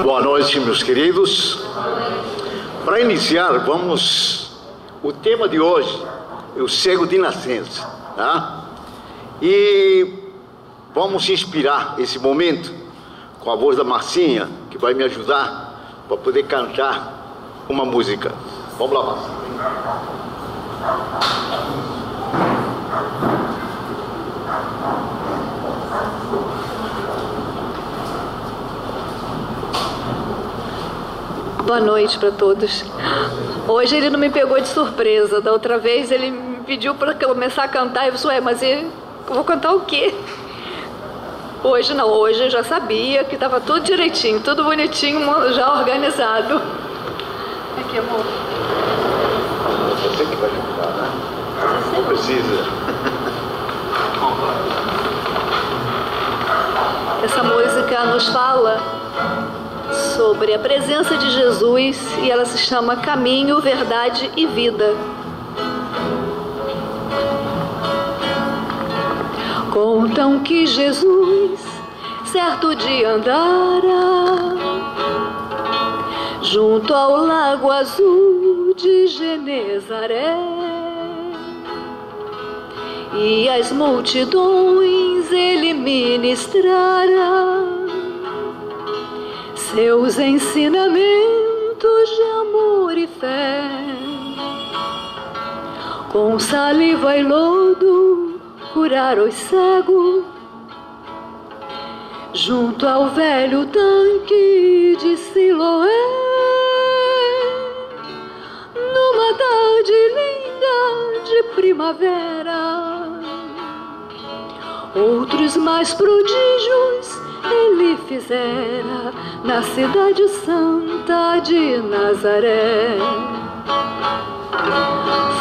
Boa noite, meus queridos. Para iniciar, o tema de hoje é o cego de nascença, tá? E vamos inspirar esse momento com a voz da Marcinha, que vai me ajudar para poder cantar uma música. Vamos lá, Marcinha. Boa noite para todos. Hoje ele não me pegou de surpresa. Da outra vez ele me pediu para começar a cantar. Eu falei, mas eu vou cantar o quê? Hoje não, hoje eu já sabia que estava tudo direitinho, tudo bonitinho, já organizado. Aqui, amor. Você que vai cantar, né? Não precisa. Essa música nos fala sobre a presença de Jesus e ela se chama Caminho, Verdade e Vida. Contam que Jesus certo dia andara junto ao lago azul de Genezaré, e as multidões ele ministrara seus ensinamentos de amor e fé. Com saliva e lodo curar os cegos junto ao velho tanque de Siloé. Numa tarde linda de primavera, outros mais prodígios ele fizera na cidade santa de Nazaré.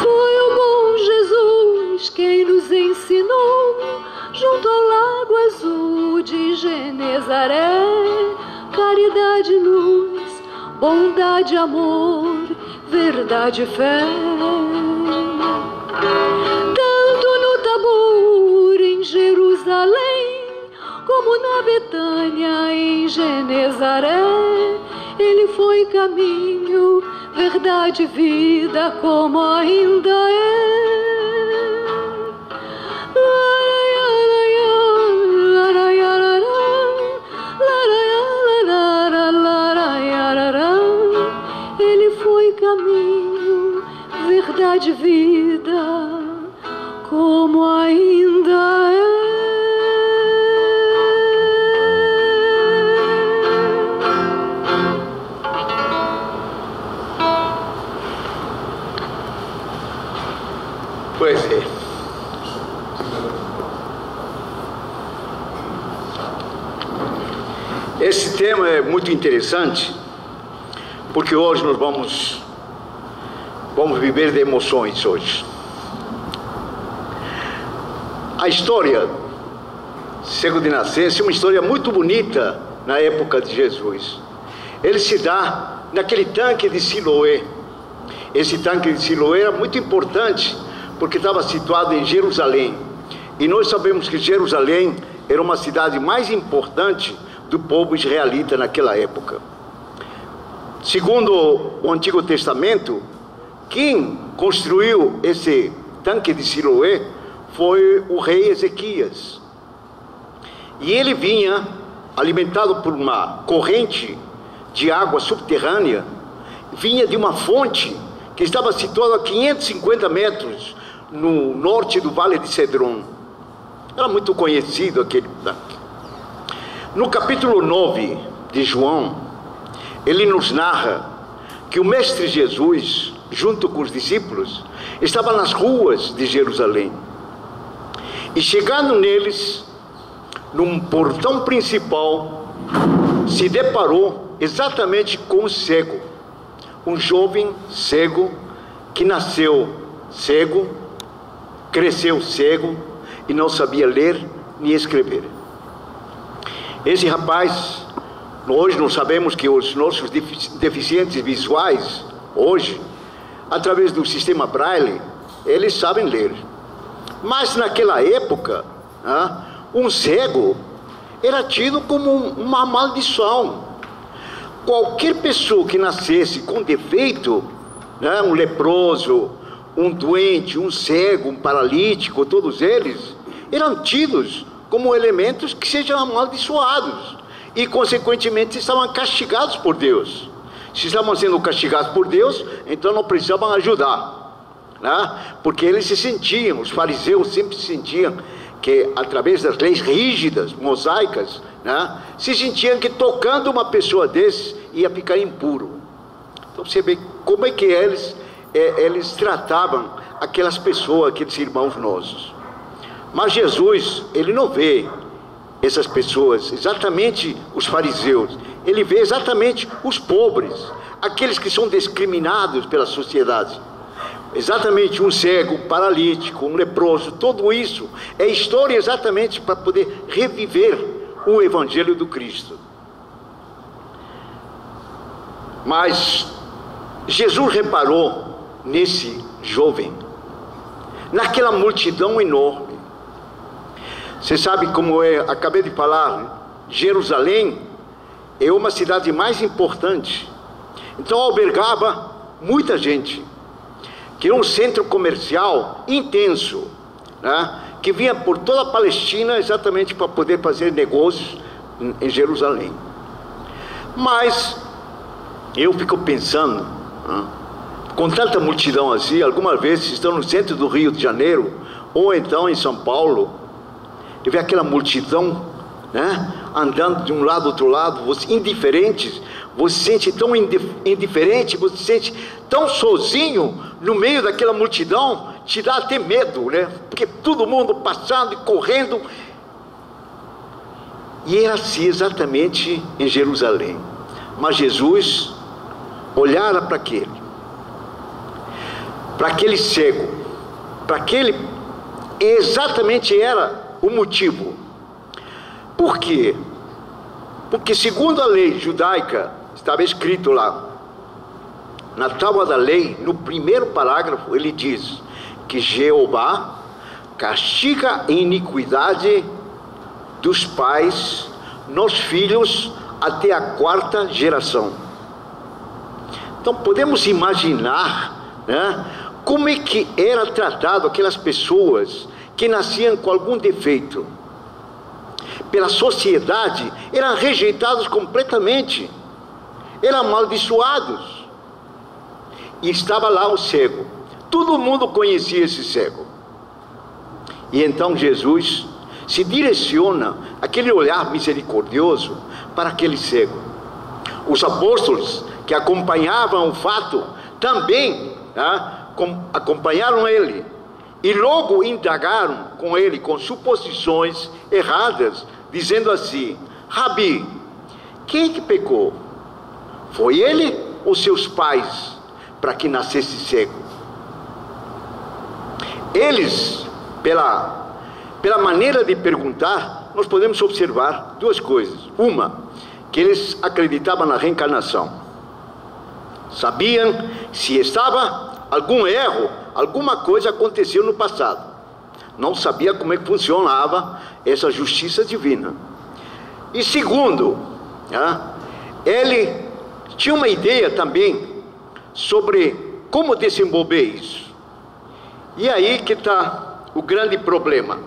Foi o bom Jesus quem nos ensinou junto ao lago azul de Genezaré, caridade, luz, bondade, amor, verdade e fé. Tanto no Tabor em Jerusalém como na Betânia em Genezaré, ele foi caminho, verdade e vida, como ainda é. Ele foi caminho, verdade e vida, como ainda é. Pois é. Esse tema é muito interessante, porque hoje nós vamos viver de emoções hoje. A história cego de nascença é uma história muito bonita na época de Jesus. Ele se dá naquele tanque de Siloé. Esse tanque de Siloé era muito importante, porque estava situado em Jerusalém. E nós sabemos que Jerusalém era uma cidade mais importante do povo israelita naquela época. Segundo o Antigo Testamento, quem construiu esse tanque de Siloé foi o rei Ezequias. E ele vinha alimentado por uma corrente de água subterrânea, vinha de uma fonte que estava situada a 550 metros no norte do Vale de Cedron. Era muito conhecido aquele tanque. No capítulo 9 de João, ele nos narra que o Mestre Jesus, junto com os discípulos, estava nas ruas de Jerusalém. E chegando neles, num portão principal, se deparou exatamente com um cego. Um jovem cego que nasceu cego, cresceu cego e não sabia ler nem escrever. Esse rapaz, hoje nós sabemos que os nossos deficientes visuais, hoje, através do sistema Braille, eles sabem ler. Mas naquela época, um cego era tido como uma maldição. qualquer pessoa que nascesse com defeito, né, um leproso, um doente, um cego, um paralítico, todos eles eram tidos como elementos que sejam amaldiçoados e consequentemente estavam castigados por Deus. Se estavam sendo castigados por Deus, então não precisavam ajudar, né? Porque eles se sentiam, os fariseus sempre se sentiam que através das leis rígidas, mosaicas, né, se sentiam que tocando uma pessoa desses ia ficar impuro. Então você vê como é que eles tratavam aquelas pessoas, aqueles irmãos nossos. Mas Jesus, ele não vê essas pessoas, exatamente os fariseus, ele vê exatamente os pobres, aqueles que são discriminados pela sociedade. Exatamente um cego, um paralítico, um leproso, tudo isso é história exatamente para poder reviver o Evangelho do Cristo. Mas Jesus reparou nesse jovem, naquela multidão enorme. Você sabe como é, acabei de falar, Jerusalém é uma cidade mais importante, então albergava muita gente, que era um centro comercial intenso, né, que vinha por toda a Palestina exatamente para poder fazer negócios em Jerusalém. Mas eu fico pensando, né, com tanta multidão assim, algumas vezes estão no centro do Rio de Janeiro, ou então em São Paulo, e vê aquela multidão, né, andando de um lado ao outro lado, você indiferentes, você se sente tão indiferente, você se sente tão sozinho no meio daquela multidão, te dá até medo, né? Porque todo mundo passando e correndo. E era assim exatamente em Jerusalém. Mas Jesus olhara para aquele cego, para aquele, exatamente era o motivo. Por quê? Porque segundo a lei judaica, estava escrito lá, na tábua da lei, no primeiro parágrafo, ele diz que Jeová castiga a iniquidade dos pais nos filhos até a 4ª geração. Então podemos imaginar, né, como é que era tratado aquelas pessoas que nasciam com algum defeito. Pela sociedade, eram rejeitados completamente, eram amaldiçoados. E estava lá o cego, todo mundo conhecia esse cego. E então Jesus se direciona, aquele olhar misericordioso, para aquele cego. Os apóstolos que acompanhavam o fato, também, né, acompanharam ele, e logo indagaram com ele, com suposições erradas, dizendo assim: Rabi, quem é que pecou? Foi ele ou seus pais, para que nascesse cego? Eles, pela maneira de perguntar, nós podemos observar duas coisas. Uma, que eles acreditavam na reencarnação. Sabiam se estava algum erro, alguma coisa aconteceu no passado. Não sabia como é que funcionava essa justiça divina. E segundo, ele tinha uma ideia também sobre como desenvolver isso. E aí que está o grande problema.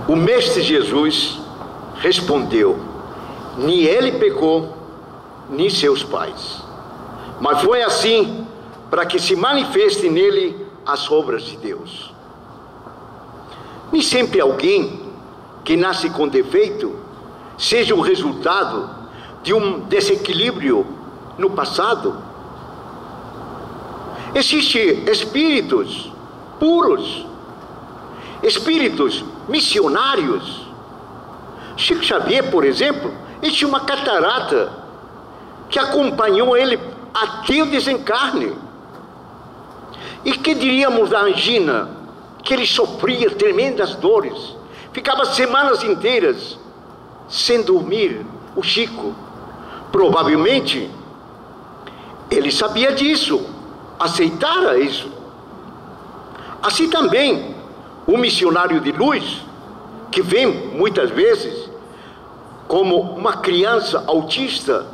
O Mestre Jesus respondeu: nem ele pecou, nem seus pais, mas foi assim para que se manifeste nele as obras de Deus. Nem sempre alguém que nasce com defeito seja o resultado de um desequilíbrio no passado. Existem espíritos puros, espíritos missionários. Chico Xavier, por exemplo, ele tinha uma catarata que acompanhou ele até o desencarne. E que diríamos da angina? Que ele sofria tremendas dores, ficava semanas inteiras sem dormir. O Chico, provavelmente, ele sabia disso, aceitara isso. Assim também, o missionário de luz, que vem muitas vezes como uma criança autista,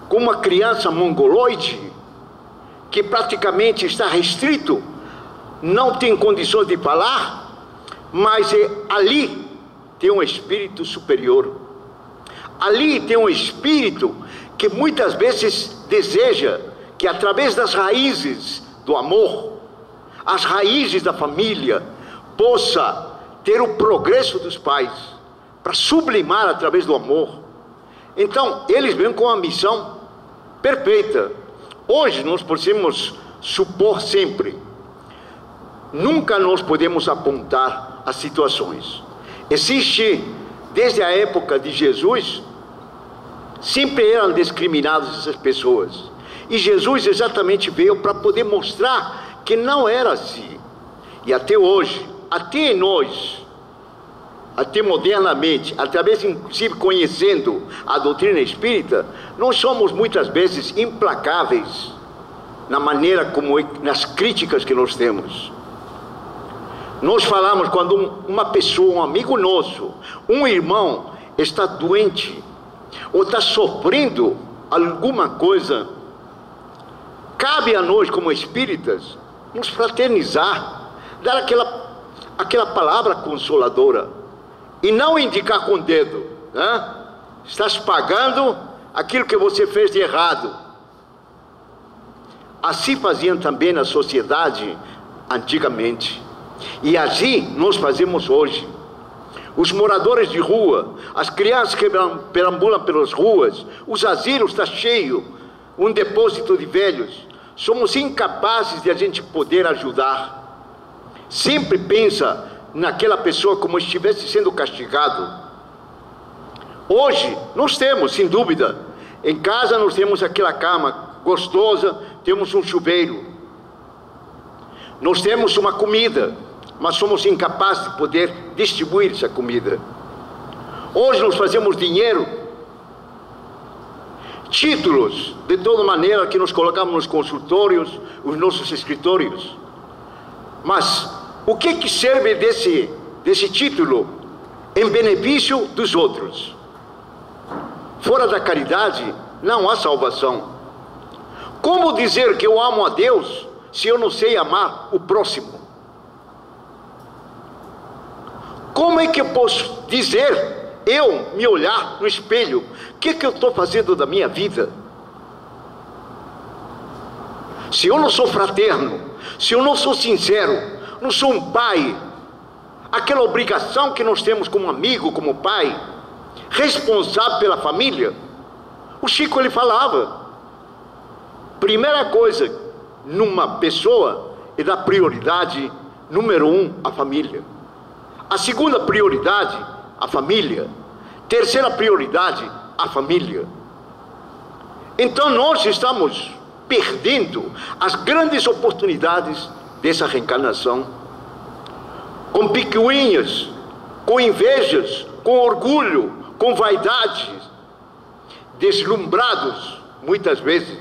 como uma criança mongoloide, que praticamente está restrito, não tem condições de falar, mas ali tem um espírito superior. Ali tem um espírito que muitas vezes deseja que através das raízes do amor, as raízes da família, possa ter o progresso dos pais, para sublimar através do amor. Então, eles vêm com a missão perfeita. Hoje nós podemos supor sempre, nunca nós podemos apontar as situações. Existe, desde a época de Jesus, sempre eram discriminadas essas pessoas. E Jesus exatamente veio para poder mostrar que não era assim. E até hoje, até nós, até modernamente, através inclusive conhecendo a doutrina espírita, nós somos muitas vezes implacáveis na maneira como, nas críticas que nós temos. Nós falamos quando uma pessoa, um amigo nosso, um irmão está doente ou está sofrendo alguma coisa, cabe a nós como espíritas nos fraternizar, dar aquela palavra consoladora e não indicar com o dedo, né? Estás pagando aquilo que você fez de errado. Assim faziam também na sociedade antigamente, e assim nós fazemos hoje. Os moradores de rua, as crianças que perambulam pelas ruas, os asilos estão cheios, um depósito de velhos, somos incapazes de a gente poder ajudar. Sempre pensa naquela pessoa como se estivesse sendo castigado. Hoje nós temos, sem dúvida, em casa nós temos aquela cama gostosa, temos um chuveiro, nós temos uma comida, mas somos incapazes de poder distribuir essa comida. Hoje nós fazemos dinheiro, títulos, de toda maneira que nos colocamos nos consultórios, os nossos escritórios. Mas o que serve desse título em benefício dos outros? Fora da caridade não há salvação. Como dizer que eu amo a Deus se eu não sei amar o próximo? Como é que eu posso dizer, eu me olhar no espelho, o que eu estou fazendo da minha vida? Se eu não sou fraterno, se eu não sou sincero, não sou um pai, aquela obrigação que nós temos como amigo, como pai, responsável pela família. O Chico ele falava, primeira coisa numa pessoa é dar prioridade número 1 à família. A segunda prioridade, a família. Terceira prioridade, a família. Então nós estamos perdendo as grandes oportunidades dessa reencarnação, com picuinhas, com invejas, com orgulho, com vaidade, deslumbrados muitas vezes,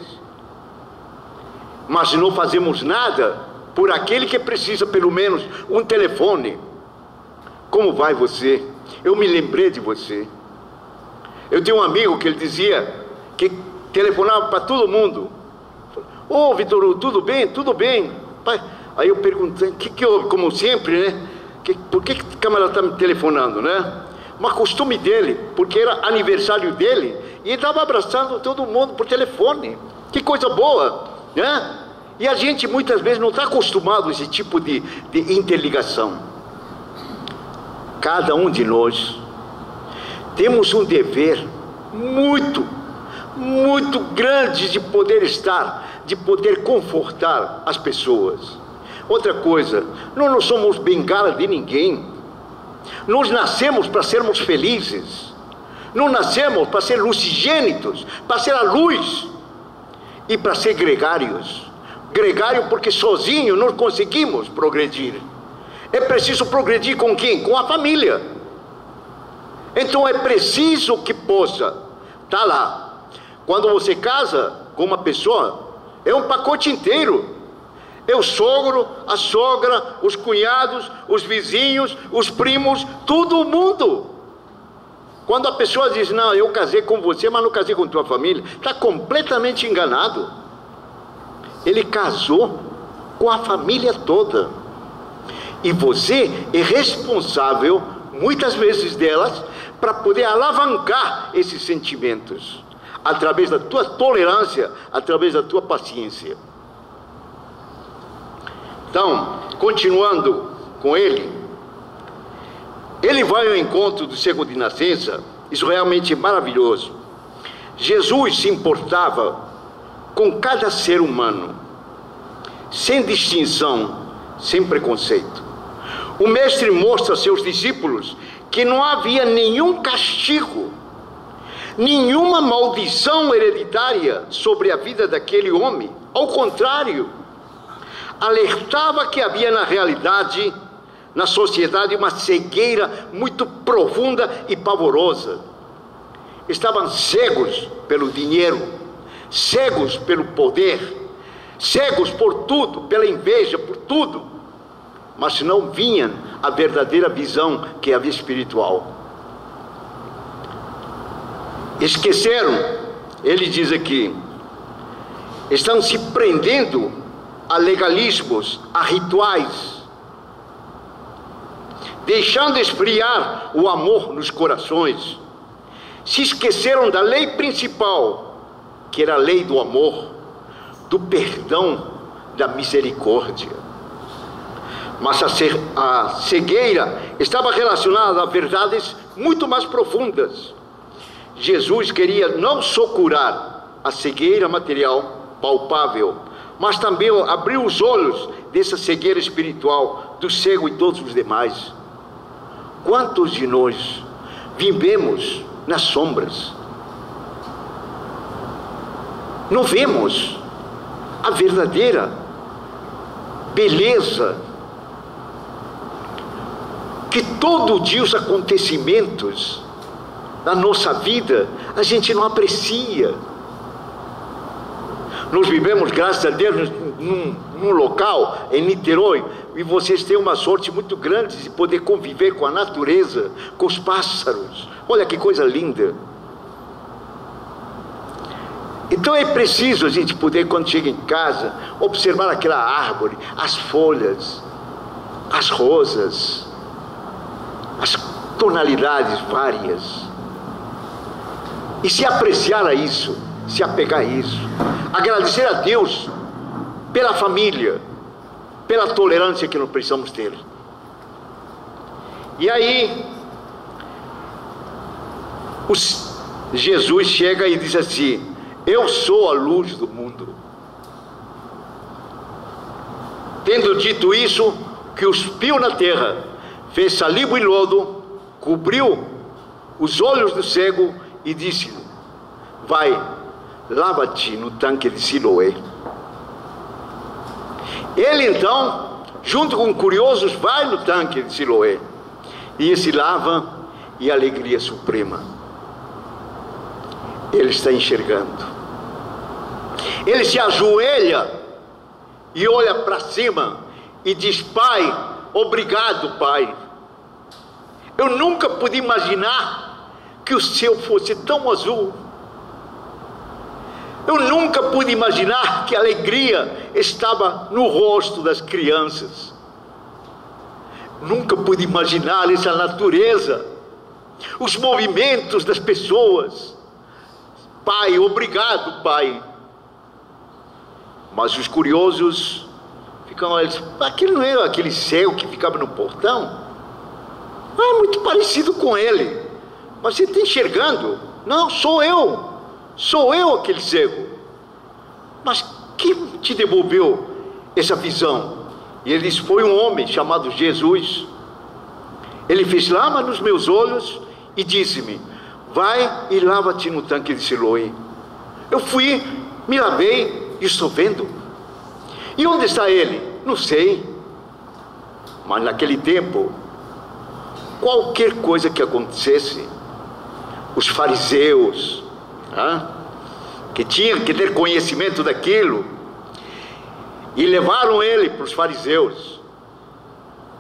mas não fazemos nada por aquele que precisa pelo menos um telefone. Como vai você? Eu me lembrei de você. Eu tenho um amigo que ele dizia que telefonava para todo mundo. Ô Vitor, tudo bem? Tudo bem. Pai. Aí eu perguntei, o que houve? Como sempre, né? Por que a camarada está me telefonando, né? Mas costume dele, porque era aniversário dele, e ele estava abraçando todo mundo por telefone. Que coisa boa, né? E a gente muitas vezes não está acostumado a esse tipo de interligação. Cada um de nós temos um dever muito, muito grande de poder estar, de poder confortar as pessoas. Outra coisa, nós não somos bengala de ninguém. Nós nascemos para sermos felizes. Não nascemos para ser lucigênitos, para ser a luz e para ser gregários. Gregário porque sozinho não conseguimos progredir. É preciso progredir com quem? Com a família. Então é preciso que possa estar lá. Quando você casa com uma pessoa, é um pacote inteiro. é o sogro, a sogra, os cunhados, os vizinhos, os primos, todo mundo. Quando a pessoa diz, não, eu casei com você, mas não casei com tua família, está completamente enganado. Ele casou com a família toda. E você é responsável, muitas vezes delas, para poder alavancar esses sentimentos, através da tua tolerância, através da tua paciência. Então, continuando com ele vai ao encontro do cego de nascença. Isso realmente é maravilhoso. Jesus se importava com cada ser humano, sem distinção, sem preconceito. O mestre mostra a seus discípulos que não havia nenhum castigo, nenhuma maldição hereditária sobre a vida daquele homem. Ao contrário, alertava que havia na realidade, na sociedade, uma cegueira muito profunda e pavorosa. Estavam cegos pelo dinheiro, cegos pelo poder, cegos por tudo, pela inveja, por tudo, mas não vinham a verdadeira visão que é a vida espiritual. Esqueceram, ele diz aqui, estão se prendendo a legalismos, a rituais, deixando esfriar o amor nos corações. Se esqueceram da lei principal, que era a lei do amor, do perdão, da misericórdia. Mas a cegueira estava relacionada a verdades muito mais profundas. Jesus queria não só curar a cegueira material, palpável, mas também abrir os olhos dessa cegueira espiritual, do cego e todos os demais. Quantos de nós vivemos nas sombras? Não vemos a verdadeira beleza que todo dia os acontecimentos da nossa vida a gente não aprecia. Nós vivemos, graças a Deus, num local, em Niterói, e vocês têm uma sorte muito grande de poder conviver com a natureza, com os pássaros. Olha que coisa linda. Então é preciso a gente poder, quando chega em casa, observar aquela árvore, as folhas, as rosas, as tonalidades várias, e se apreciar a isso, se apegar a isso, agradecer a Deus pela família, pela tolerância que nós precisamos ter. E aí Jesus chega e diz assim: eu sou a luz do mundo. Tendo dito isso, que cuspiu na terra, fez saliva e lodo, cobriu os olhos do cego e disse-lhe: vai, lava-te no tanque de Siloé. Ele então, junto com curiosos, vai no tanque de Siloé e se lava, e alegria suprema. Ele está enxergando. Ele se ajoelha e olha para cima e diz: Pai, obrigado, Pai. Eu nunca pude imaginar que o céu fosse tão azul. Eu nunca pude imaginar que a alegria estava no rosto das crianças. Nunca pude imaginar essa natureza, os movimentos das pessoas. Pai, obrigado, Pai. Mas os curiosos ficam olhando: aquele não era aquele cego que ficava no portão? É muito parecido com ele. Mas você está enxergando? Não, sou eu aquele cego. Mas quem te devolveu essa visão? E ele disse: foi um homem chamado Jesus. Ele fez lama nos meus olhos e disse-me: vai e lava-te no tanque de Siloé. Eu fui, me lavei e estou vendo. E onde está ele? Não sei. Mas naquele tempo, qualquer coisa que acontecesse, os fariseus, que tinham que ter conhecimento daquilo, E levaram ele para os fariseus,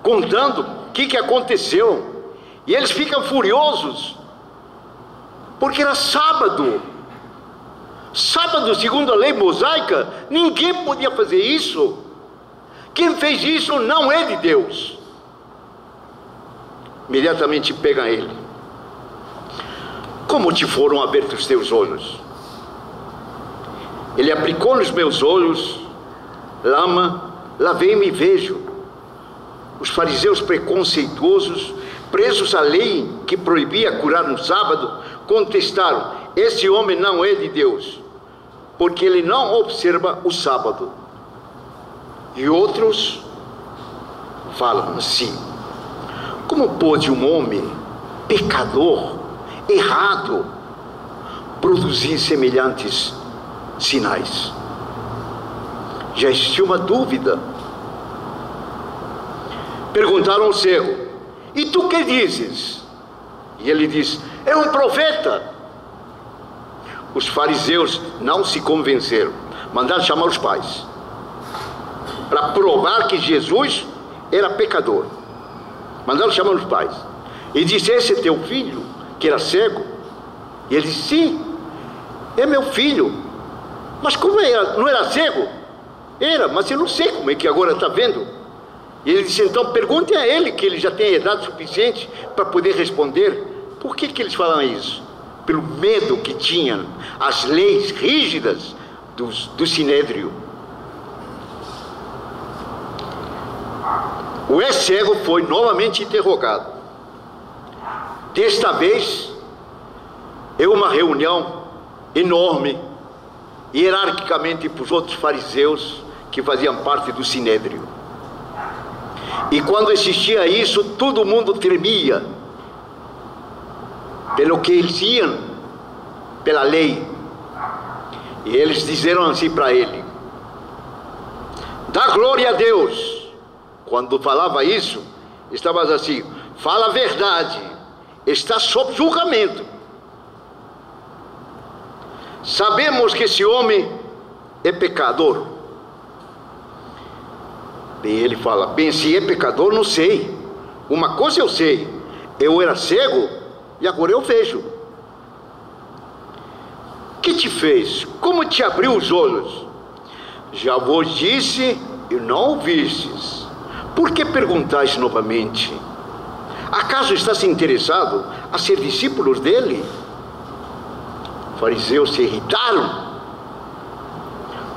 contando o que aconteceu. E eles ficam furiosos, porque era sábado. Sábado, segundo a lei mosaica, ninguém podia fazer isso. Quem fez isso não é de Deus. Imediatamente pegam ele. Como te foram abertos os teus olhos? Ele aplicou nos meus olhos lama, lavei-me e vejo. Os fariseus preconceituosos, presos à lei que proibia curar no sábado, contestaram: esse homem não é de Deus, porque ele não observa o sábado. E outros falam assim: como pode um homem pecador, errado, produzir semelhantes sinais? Já existiu uma dúvida. Perguntaram ao cego: e tu que dizes? E ele diz: é um profeta. Os fariseus não se convenceram, mandaram chamar os pais para provar que Jesus era pecador. Mandaram chamar os pais e disse: esse é teu filho que era cego? E ele disse: sim, é meu filho. Mas como era? Não era cego? Era, mas eu não sei como é que agora está vendo. E ele disse: então pergunte a ele, que ele já tem idade suficiente para poder responder. Por que eles falam isso? Pelo medo que tinham as leis rígidas do Sinédrio. O ex-cego foi novamente interrogado. Desta vez é uma reunião enorme, hierarquicamente, para os outros fariseus que faziam parte do Sinédrio. E quando existia isso, todo mundo tremia, pelo que eles iam, pela lei. E eles disseram assim para ele: dá glória a Deus. Quando falava isso, estava assim: fala a verdade, está sob julgamento. Sabemos que esse homem é pecador. Bem, ele fala: bem, se é pecador, não sei. Uma coisa eu sei: eu era cego e agora eu vejo. Que te fez? Como te abriu os olhos? Já vos disse e não ouvistes. Por que perguntais novamente? Acaso estás interessado a ser discípulos dele? Os fariseus se irritaram.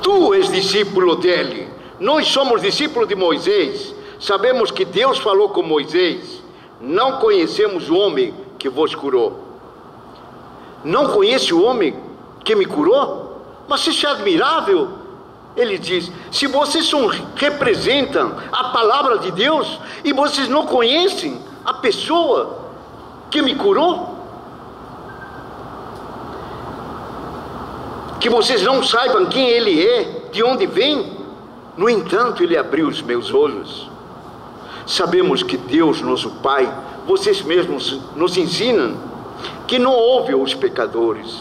Tu és discípulo dele, nós somos discípulos de Moisés. Sabemos que Deus falou com Moisés. Não conhecemos o homem que vos curou. Não conhece o homem que me curou? Mas isso é admirável. Ele diz: se vocês representam a palavra de Deus e vocês não conhecem a pessoa que me curou, que vocês não saibam quem ele é, de onde vem, no entanto ele abriu os meus olhos. Sabemos que Deus, nosso Pai, vocês mesmos nos ensinam que não ouve os pecadores,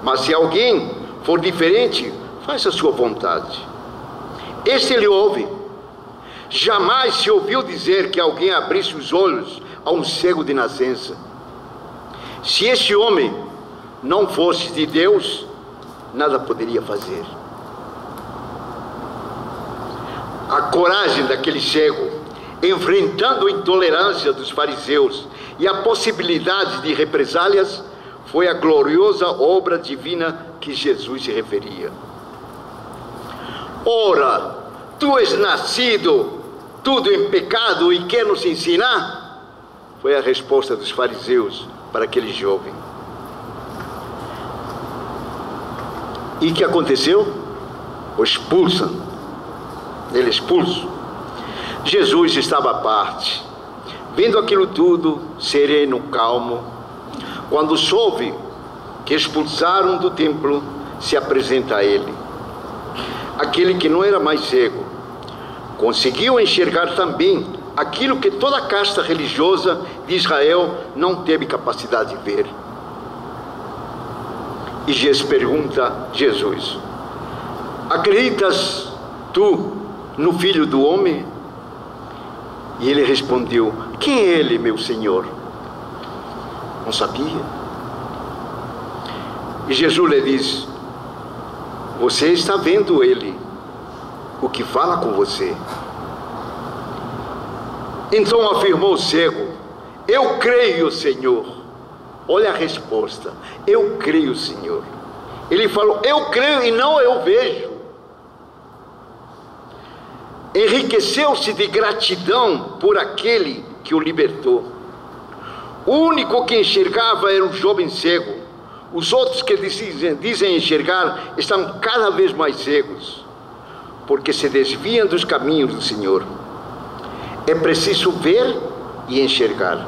mas se alguém for diferente, faz a sua vontade. Este ele ouve. Jamais se ouviu dizer que alguém abrisse os olhos a um cego de nascença. Se este homem não fosse de Deus, nada poderia fazer. A coragem daquele cego, enfrentando a intolerância dos fariseus e a possibilidade de represálias, foi a gloriosa obra divina que Jesus se referia. Ora, tu és nascido tudo em pecado e quer nos ensinar? Foi a resposta dos fariseus para aquele jovem. E o que aconteceu? O expulsam. Ele expulso. Jesus estava à parte, vendo aquilo tudo, sereno, calmo. Quando soube que expulsaram do templo, se apresenta a ele. Aquele que não era mais cego conseguiu enxergar também aquilo que toda a casta religiosa de Israel não teve capacidade de ver. E Jesus pergunta: Jesus, acreditas tu no Filho do Homem? E ele respondeu: quem é ele, meu Senhor? Não sabia. E Jesus lhe diz: você está vendo ele, o que fala com você. Então afirmou o cego: eu creio, Senhor. Olha a resposta: eu creio, Senhor. Ele falou: eu creio e não eu vejo. Enriqueceu-se de gratidão por aquele que o libertou. O único que enxergava era um jovem cego. Os outros que dizem enxergar estão cada vez mais cegos, porque se desviam dos caminhos do Senhor. É preciso ver e enxergar.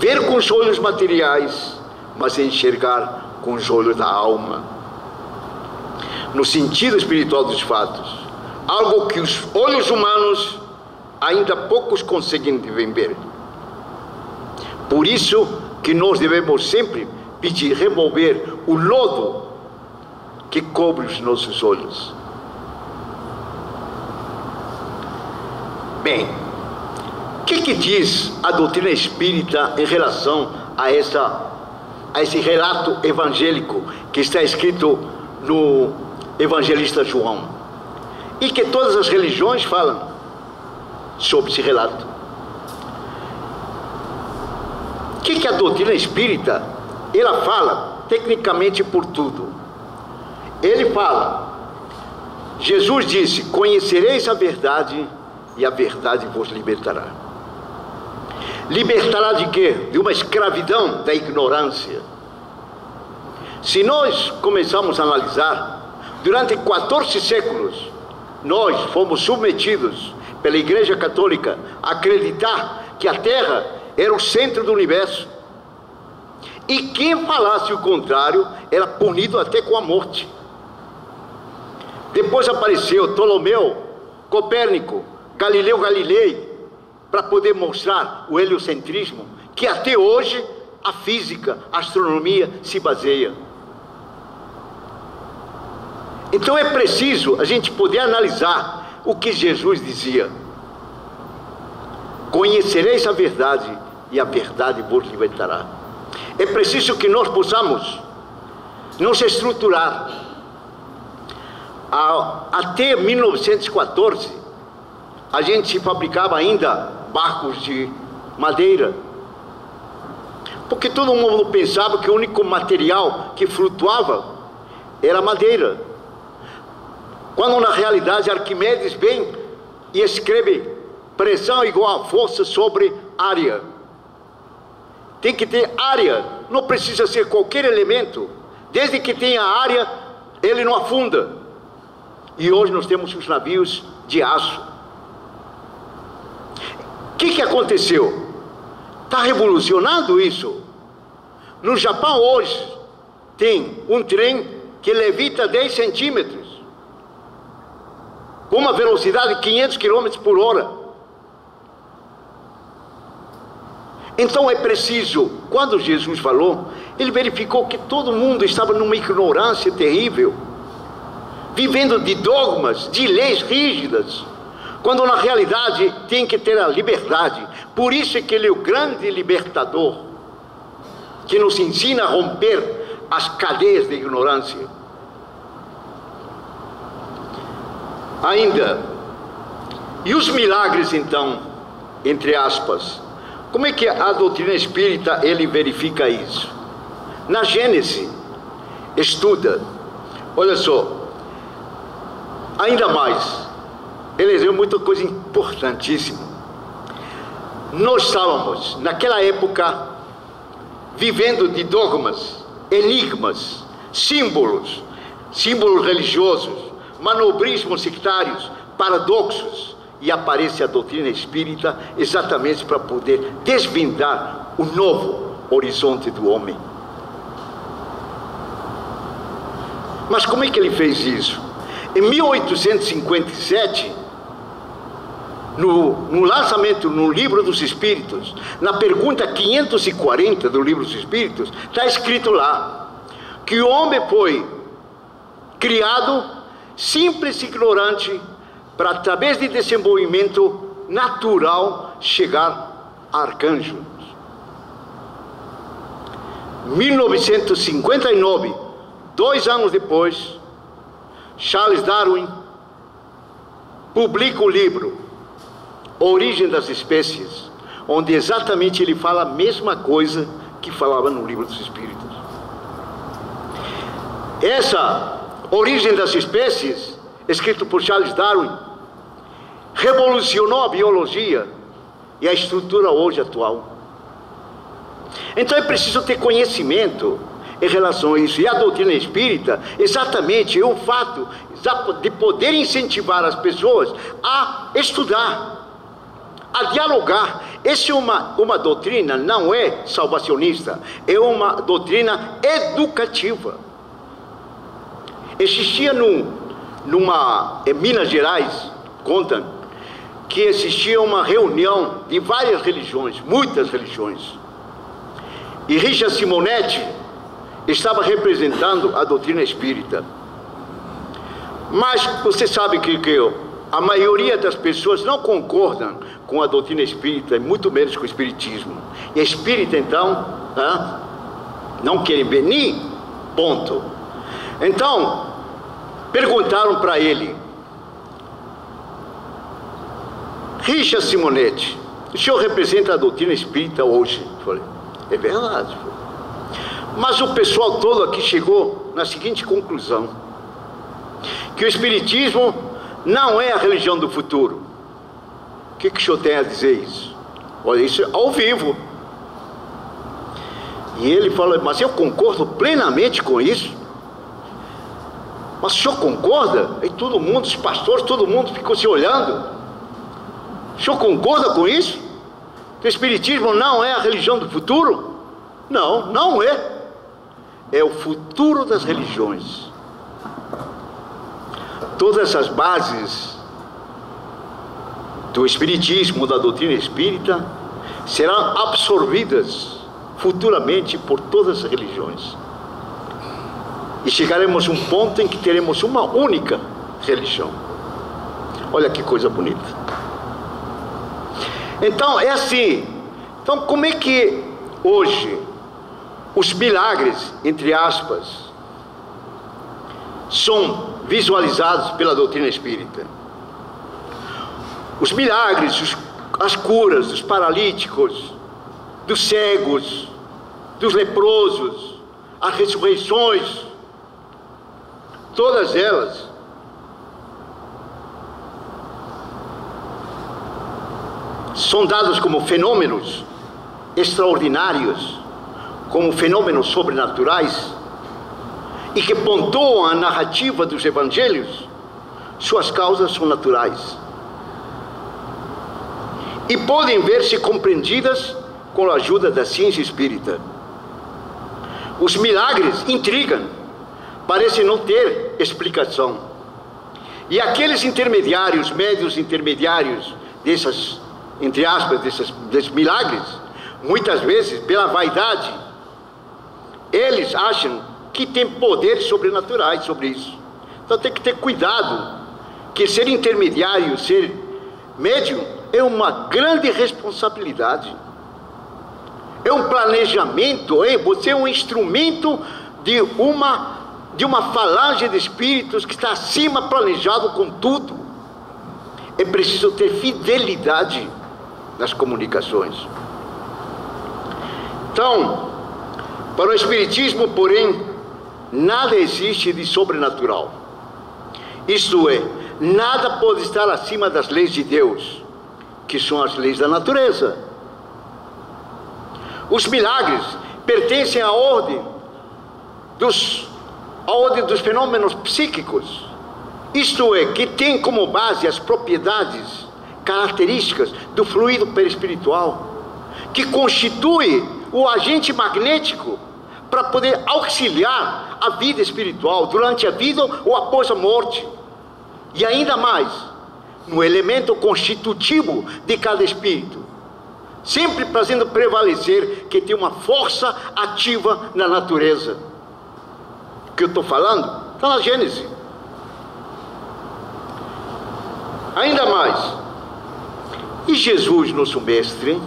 Ver com os olhos materiais, mas enxergar com os olhos da alma, no sentido espiritual dos fatos, algo que os olhos humanos ainda poucos conseguem ver. Por isso que nós devemos sempre pedir remover o lodo que cobre os nossos olhos. Bem, o que diz a doutrina espírita em relação a esse relato evangélico que está escrito no evangelista João, e que todas as religiões falam sobre esse relato? O que a doutrina espírita, ela fala tecnicamente por tudo. Ele fala, Jesus disse: conhecereis a verdade e a verdade vos libertará. Libertará de quê? De uma escravidão da ignorância. Se nós começarmos a analisar, durante 14 séculos nós fomos submetidos pela Igreja Católica a acreditar que a Terra era o centro do universo, e quem falasse o contrário era punido até com a morte. Depois apareceu Ptolomeu, Copérnico, Galileu Galilei, para poder mostrar o heliocentrismo, que até hoje a física, a astronomia se baseia. Então é preciso a gente poder analisar o que Jesus dizia: conhecereis a verdade e a verdade vos libertará. É preciso que nós possamos nos estruturar. Até 1914 a gente fabricava ainda barcos de madeira, porque todo mundo pensava que o único material que flutuava era madeira, quando na realidade Arquimedes vem e escreve: pressão igual a força sobre área. Tem que ter área, não precisa ser qualquer elemento, desde que tenha área ele não afunda. E hoje nós temos os navios de aço. O que aconteceu? Está revolucionando isso. No Japão hoje tem um trem que levita 10 centímetros, com uma velocidade de 500 km por hora. Então é preciso, quando Jesus falou, ele verificou que todo mundo estava numa ignorância terrível, vivendo de dogmas, de leis rígidas, quando na realidade tem que ter a liberdade. Por isso é que ele é o grande libertador, que nos ensina a romper as cadeias de ignorância. Ainda, e os milagres então, entre aspas, como é que a doutrina espírita ele verifica isso? Na Gênesis, estuda, olha só, ainda mais, ele diz muita coisa importantíssima. Nós estávamos, naquela época, vivendo de dogmas, enigmas, símbolos religiosos, manobrismos sectários, paradoxos, e aparece a doutrina espírita exatamente para poder desvendar o novo horizonte do homem. Mas como é que ele fez isso? Em 1857, no lançamento no Livro dos Espíritos, na pergunta 540 do Livro dos Espíritos, está escrito lá que o homem foi criado simples e ignorante, para, através de desenvolvimento natural, chegar a arcanjos. 1959, 2 anos depois, Charles Darwin publica o livro Origem das Espécies, onde exatamente ele fala a mesma coisa que falava no Livro dos Espíritos. Essa Origem das Espécies, escrito por Charles Darwin, revolucionou a biologia e a estrutura hoje atual. Então é preciso ter conhecimento em relação a isso. E a doutrina espírita, exatamente, é o fato de poder incentivar as pessoas a estudar, a dialogar. Essa é uma doutrina, não é salvacionista, é uma doutrina educativa. Existia em Minas Gerais, contam, que existia uma reunião de várias religiões, muitas religiões. E Richard Simonetti estava representando a doutrina espírita. Mas você sabe que a maioria das pessoas não concordam com a doutrina espírita, muito menos com o espiritismo. E a espírita, então, não querem ver nem ponto. Então, perguntaram para ele: Richard Simonetti, o senhor representa a doutrina espírita hoje? Eu falei: é verdade. Mas o pessoal todo aqui chegou na seguinte conclusão: que o espiritismo não é a religião do futuro. O que o senhor tem a dizer isso? Olha, isso é ao vivo. E ele falou: mas eu concordo plenamente com isso. Mas o senhor concorda? E todo mundo, os pastores, todo mundo ficou se olhando. O senhor concorda com isso? Que o espiritismo não é a religião do futuro? Não, não é. É o futuro das religiões. Todas as bases do espiritismo, da doutrina espírita, serão absorvidas futuramente por todas as religiões. E chegaremos a um ponto em que teremos uma única religião. Olha que coisa bonita. Então é assim. Então como é que hoje os milagres, entre aspas, são visualizados pela doutrina espírita? Os milagres, as curas dos paralíticos, dos cegos, dos leprosos, as ressurreições, todas elas são dadas como fenômenos extraordinários, como fenômenos sobrenaturais, e que pontuam a narrativa dos evangelhos. Suas causas são naturais e podem ver-se compreendidas com a ajuda da ciência espírita. Os milagres intrigam, parecem não ter explicação, e aqueles intermediários, médios intermediários dessas, entre aspas, desses milagres, muitas vezes, pela vaidade, eles acham que tem poderes sobrenaturais sobre isso. Então tem que ter cuidado, que ser intermediário, ser médium, é uma grande responsabilidade. É um planejamento, você é um instrumento de uma falange de espíritos que está acima, planejado com tudo. É preciso ter fidelidade nas comunicações. Então, para o espiritismo, porém, nada existe de sobrenatural. Isto é, nada pode estar acima das leis de Deus, que são as leis da natureza. Os milagres pertencem à ordem dos fenômenos psíquicos. Isto é, que tem como base as propriedades, características do fluido perispiritual, que constitui o agente magnético para poder auxiliar a vida espiritual durante a vida ou após a morte. E ainda mais, no elemento constitutivo de cada espírito, sempre fazendo prevalecer que tem uma força ativa na natureza. O que eu estou falando está na Gênesis. Ainda mais, e Jesus, nosso mestre,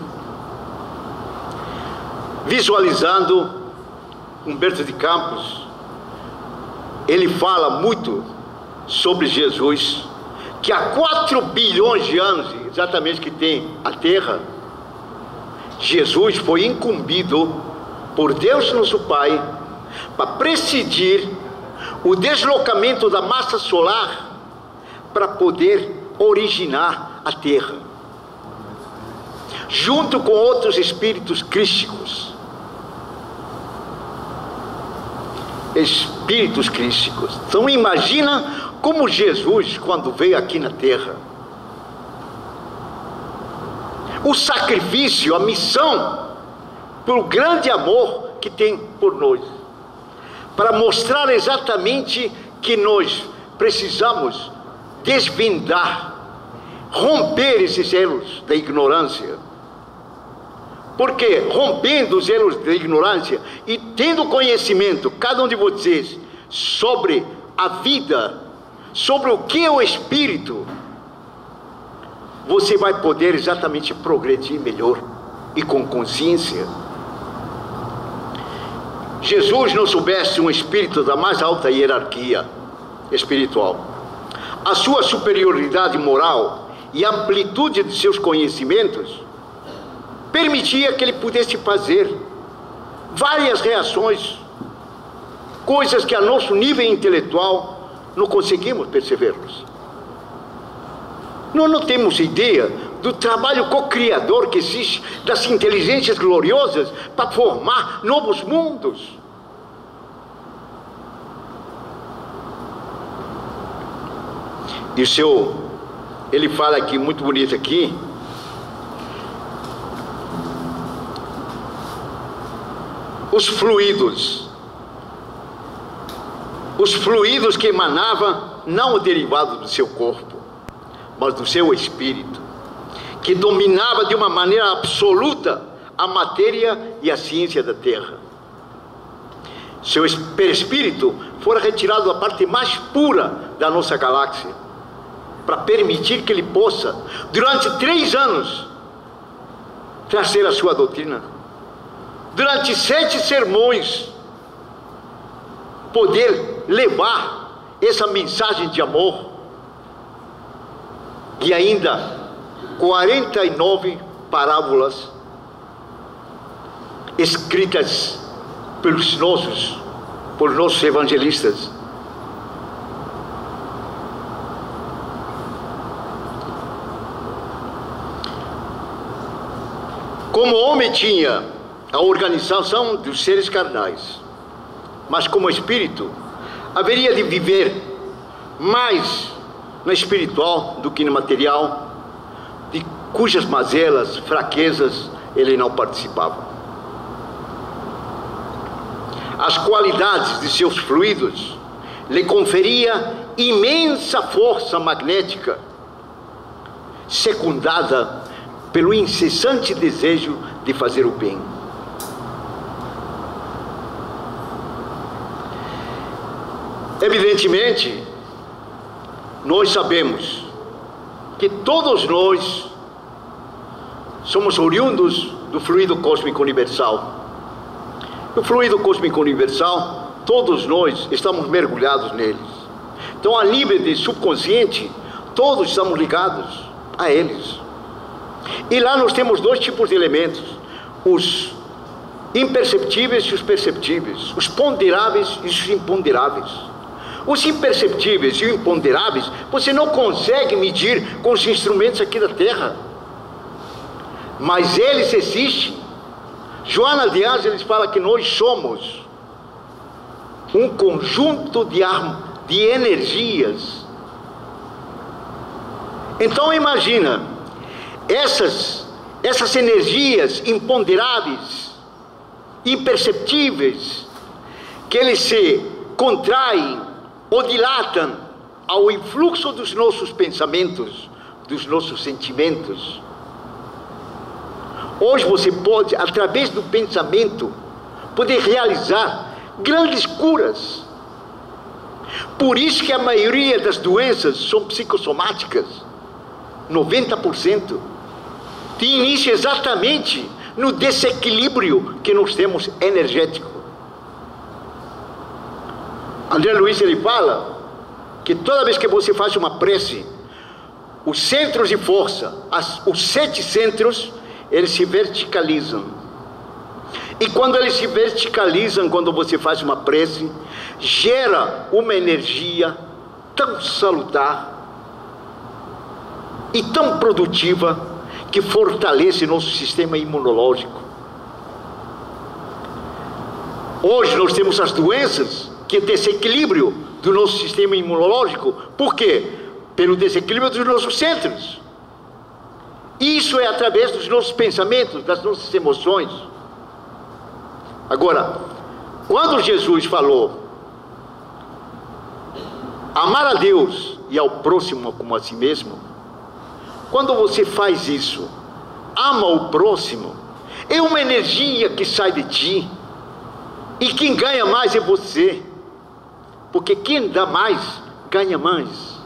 visualizando Humberto de Campos, ele fala muito sobre Jesus, que há 4 bilhões de anos, exatamente que tem a Terra, Jesus foi incumbido por Deus nosso Pai para presidir o deslocamento da massa solar para poder originar a Terra, junto com outros espíritos crísticos. Espíritos crísticos. Então imagina como Jesus, quando veio aqui na Terra, o sacrifício, a missão, pelo grande amor que tem por nós, para mostrar exatamente que nós precisamos desvendar, romper esses elos da ignorância. Porque rompendo os elos da ignorância e tendo conhecimento, cada um de vocês, sobre a vida, sobre o que é o Espírito, você vai poder exatamente progredir melhor e com consciência. Jesus não soubesse um espírito da mais alta hierarquia espiritual. A sua superioridade moral e a amplitude de seus conhecimentos permitia que ele pudesse fazer várias reações, coisas que a nosso nível intelectual não conseguimos percebermos. Nós não temos ideia do trabalho co-criador que existe, das inteligências gloriosas para formar novos mundos. E ele fala aqui, muito bonito aqui, os fluidos que emanavam, não o derivado do seu corpo, mas do seu espírito, que dominava de uma maneira absoluta a matéria e a ciência da Terra. Seu perispírito fora retirado da parte mais pura da nossa galáxia, para permitir que ele possa, durante 3 anos, trazer a sua doutrina. Durante 7 sermões, poder levar essa mensagem de amor. E ainda 49 parábolas escritas por nossos evangelistas. Como homem tinha a organização dos seres carnais, mas como espírito haveria de viver mais no espiritual do que no material, de cujas mazelas, fraquezas ele não participava. As qualidades de seus fluidos lhe conferia imensa força magnética, secundada pelo incessante desejo de fazer o bem. Evidentemente, nós sabemos que todos nós somos oriundos do fluido cósmico universal. O fluido cósmico universal, todos nós estamos mergulhados neles. Então, a nível de subconsciente, todos estamos ligados a eles. E lá nós temos 2 tipos de elementos: os imperceptíveis e os perceptíveis, os ponderáveis e os imponderáveis. Os imperceptíveis e os imponderáveis você não consegue medir com os instrumentos aqui da Terra, mas eles existem. Joana de Ângeles fala que nós somos um conjunto de energias. Então imagina, essas energias imponderáveis, imperceptíveis, que eles se contraem ou dilatam ao influxo dos nossos pensamentos, dos nossos sentimentos. Hoje você pode, através do pensamento, poder realizar grandes curas. Por isso que a maioria das doenças são psicossomáticas. 90%, tem início exatamente no desequilíbrio que nós temos energético. André Luiz, ele fala que toda vez que você faz uma prece, os centros de força, os 7 centros, eles se verticalizam. E quando eles se verticalizam, quando você faz uma prece, gera uma energia tão salutar e tão produtiva que fortalece nosso sistema imunológico. Hoje nós temos as doenças, que é desequilíbrio do nosso sistema imunológico. Por quê? Pelo desequilíbrio dos nossos centros. Isso é através dos nossos pensamentos, das nossas emoções. Agora, quando Jesus falou amar a Deus e ao próximo como a si mesmo, quando você faz isso, ama o próximo, é uma energia que sai de ti, e quem ganha mais é você, porque quem dá mais, ganha mais.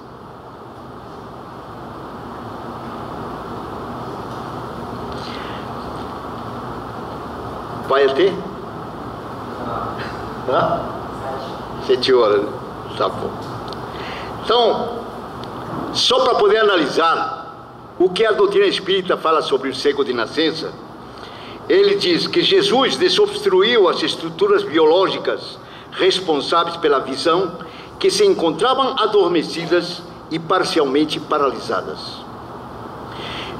Vai até? 7 horas, tá bom. Então, só para poder analisar o que a doutrina espírita fala sobre o cego de nascença, ele diz que Jesus desobstruiu as estruturas biológicas responsáveis pela visão, que se encontravam adormecidas e parcialmente paralisadas.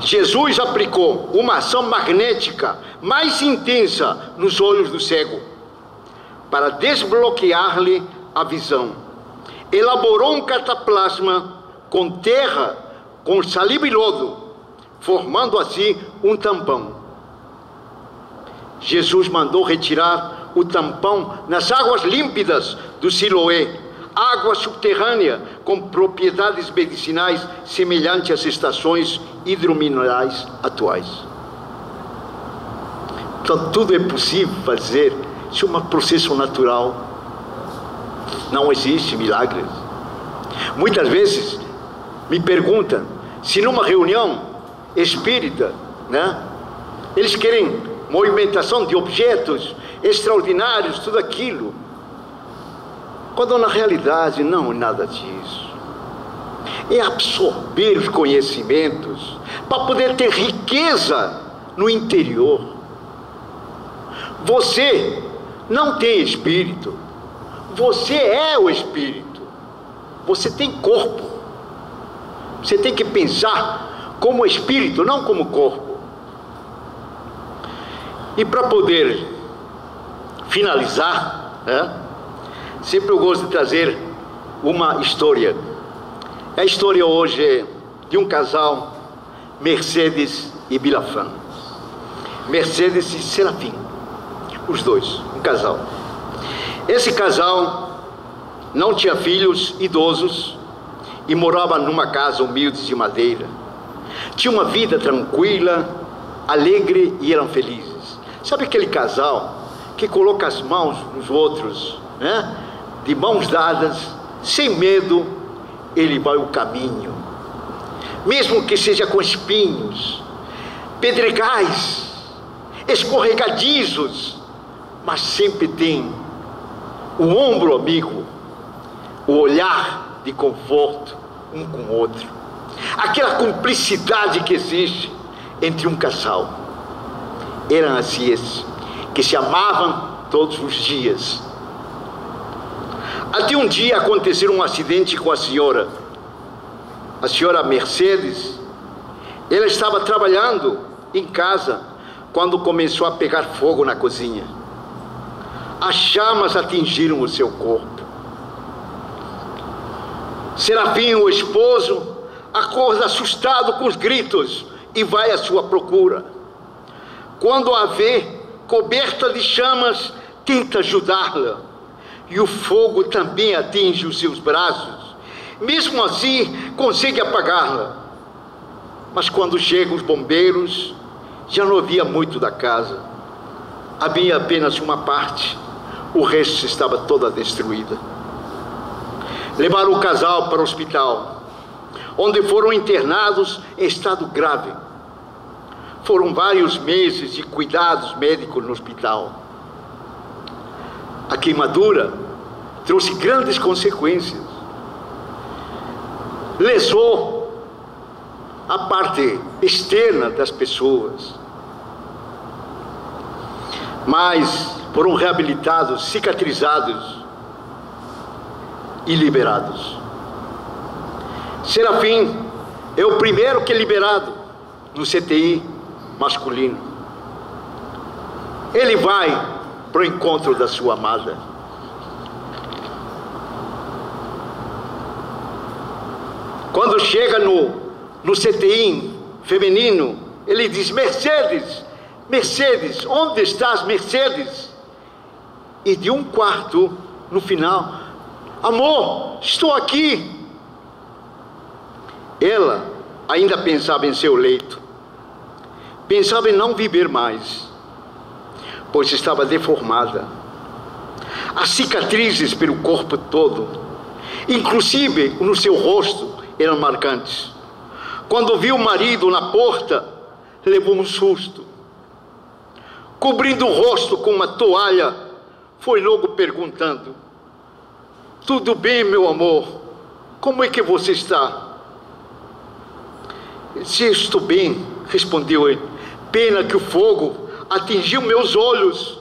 Jesus aplicou uma ação magnética mais intensa nos olhos do cego, para desbloquear-lhe a visão. Elaborou um cataplasma com terra, com saliva e lodo, formando assim um tampão. Jesus mandou retirar o tampão nas águas límpidas do Siloé, água subterrânea com propriedades medicinais semelhantes às estações hidrominerais atuais. Então tudo é possível fazer, isso é um processo natural, não existe milagres. Muitas vezes me perguntam se numa reunião espírita, eles querem movimentação de objetos extraordinários, tudo aquilo, quando na realidade não é nada disso. É absorver os conhecimentos para poder ter riqueza no interior. Você não tem espírito, você é o espírito. Você tem corpo, você tem que pensar como espírito, não como corpo. E para poder finalizar, sempre eu gosto de trazer uma história. A história hoje é de um casal, Mercedes e Bilafan. Mercedes e Serafim, os dois, um casal. Esse casal não tinha filhos idosos e morava numa casa humilde de madeira. Tinha uma vida tranquila, alegre e eram felizes. Sabe aquele casal que coloca as mãos nos outros, de mãos dadas, sem medo, ele vai o caminho, mesmo que seja com espinhos, pedregais, escorregadizos, mas sempre tem o ombro amigo, o olhar de conforto um com o outro, aquela cumplicidade que existe entre um casal. Eram assim esses, que se amavam todos os dias. Até um dia aconteceu um acidente com a senhora Mercedes. Ela estava trabalhando em casa quando começou a pegar fogo na cozinha. As chamas atingiram o seu corpo. Serafim, o esposo, acorda assustado com os gritos e vai à sua procura. Quando a vê coberta de chamas, tenta ajudá-la, e o fogo também atinge os seus braços. Mesmo assim, consegue apagá-la. Mas quando chegam os bombeiros, já não havia muito da casa. Havia apenas uma parte, o resto estava toda destruída. Levaram o casal para o hospital. onde foram internados em estado grave. Foram vários meses de cuidados médicos no hospital. A queimadura trouxe grandes consequências. Lesou a parte externa das pessoas, mas foram reabilitados, cicatrizados e liberados. Serafim é o primeiro que é liberado no CTI masculino. Ele vai para o encontro da sua amada. Quando chega no CTI feminino, ele diz: Mercedes, Mercedes, onde estás, Mercedes? E de um quarto, no final: amor, estou aqui. Ela ainda pensava em seu leito, pensava em não viver mais, pois estava deformada. As cicatrizes pelo corpo todo, inclusive no seu rosto, eram marcantes. Quando viu o marido na porta, levou um susto. Cobrindo o rosto com uma toalha, foi logo perguntando: tudo bem, meu amor? Como é que você está? Ele disse: estou bem, respondeu ele. Pena que o fogo atingiu meus olhos.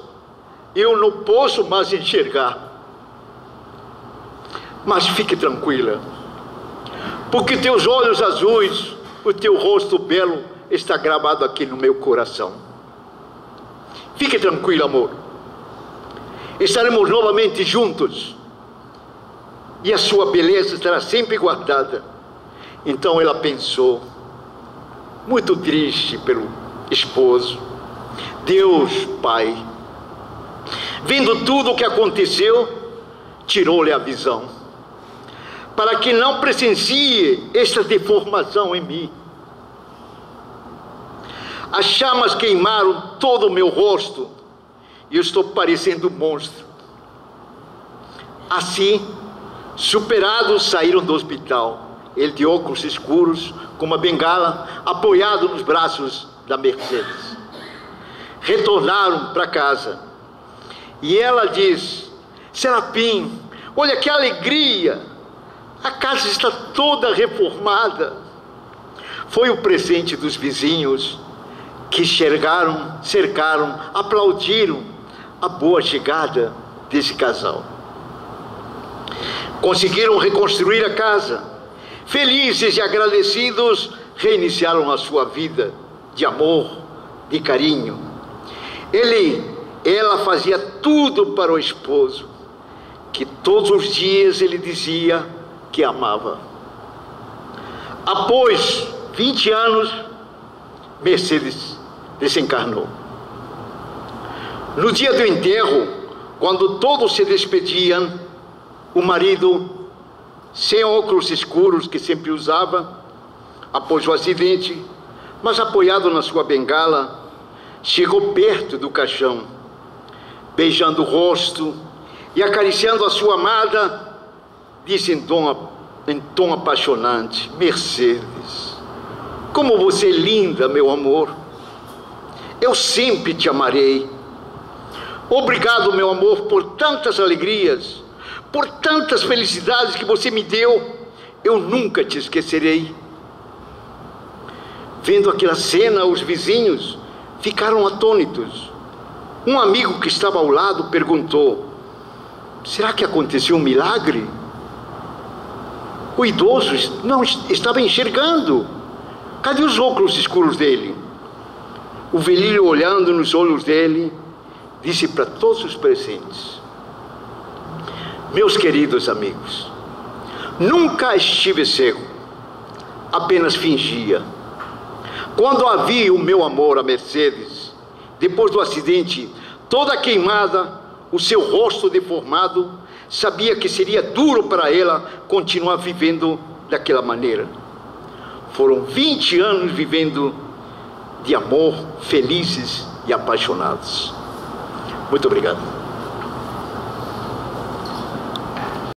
Eu não posso mais enxergar. Mas fique tranquila, porque teus olhos azuis, o teu rosto belo está gravado aqui no meu coração. Fique tranquila, amor. Estaremos novamente juntos e a sua beleza estará sempre guardada. Então ela pensou, muito triste pelo esposo. Deus Pai, vendo tudo o que aconteceu, tirou-lhe a visão, para que não presencie esta deformação em mim. As chamas queimaram todo o meu rosto e eu estou parecendo um monstro. Assim, superados, saíram do hospital. Ele de óculos escuros, com uma bengala, apoiado nos braços da Mercedes. Retornaram para casa. E ela diz: Serafim, olha que alegria! A casa está toda reformada. Foi o presente dos vizinhos, que cercaram, aplaudiram a boa chegada desse casal. Conseguiram reconstruir a casa. Felizes e agradecidos, reiniciaram a sua vida de amor, de carinho. Ela fazia tudo para o esposo, que todos os dias ele dizia que amava. Após 20 anos, Mercedes desencarnou. No dia do enterro, quando todos se despediam, o marido, sem óculos escuros que sempre usava, após o acidente, mas apoiado na sua bengala, chegou perto do caixão, beijando o rosto e acariciando a sua amada, disse em tom apaixonante: Mercedes, como você é linda, meu amor. Eu sempre te amarei. Obrigado, meu amor, por tantas alegrias, por tantas felicidades que você me deu. Eu nunca te esquecerei. Vendo aquela cena, os vizinhos ficaram atônitos. Um amigo que estava ao lado perguntou: será que aconteceu um milagre? O idoso não estava enxergando. Cadê os óculos escuros dele? O velhinho, olhando nos olhos dele, disse para todos os presentes: meus queridos amigos, nunca estive cego, apenas fingia. Quando havia o meu amor a Mercedes, depois do acidente, toda queimada, o seu rosto deformado, sabia que seria duro para ela continuar vivendo daquela maneira. Foram 20 anos vivendo de amor, felizes e apaixonados. Muito obrigado.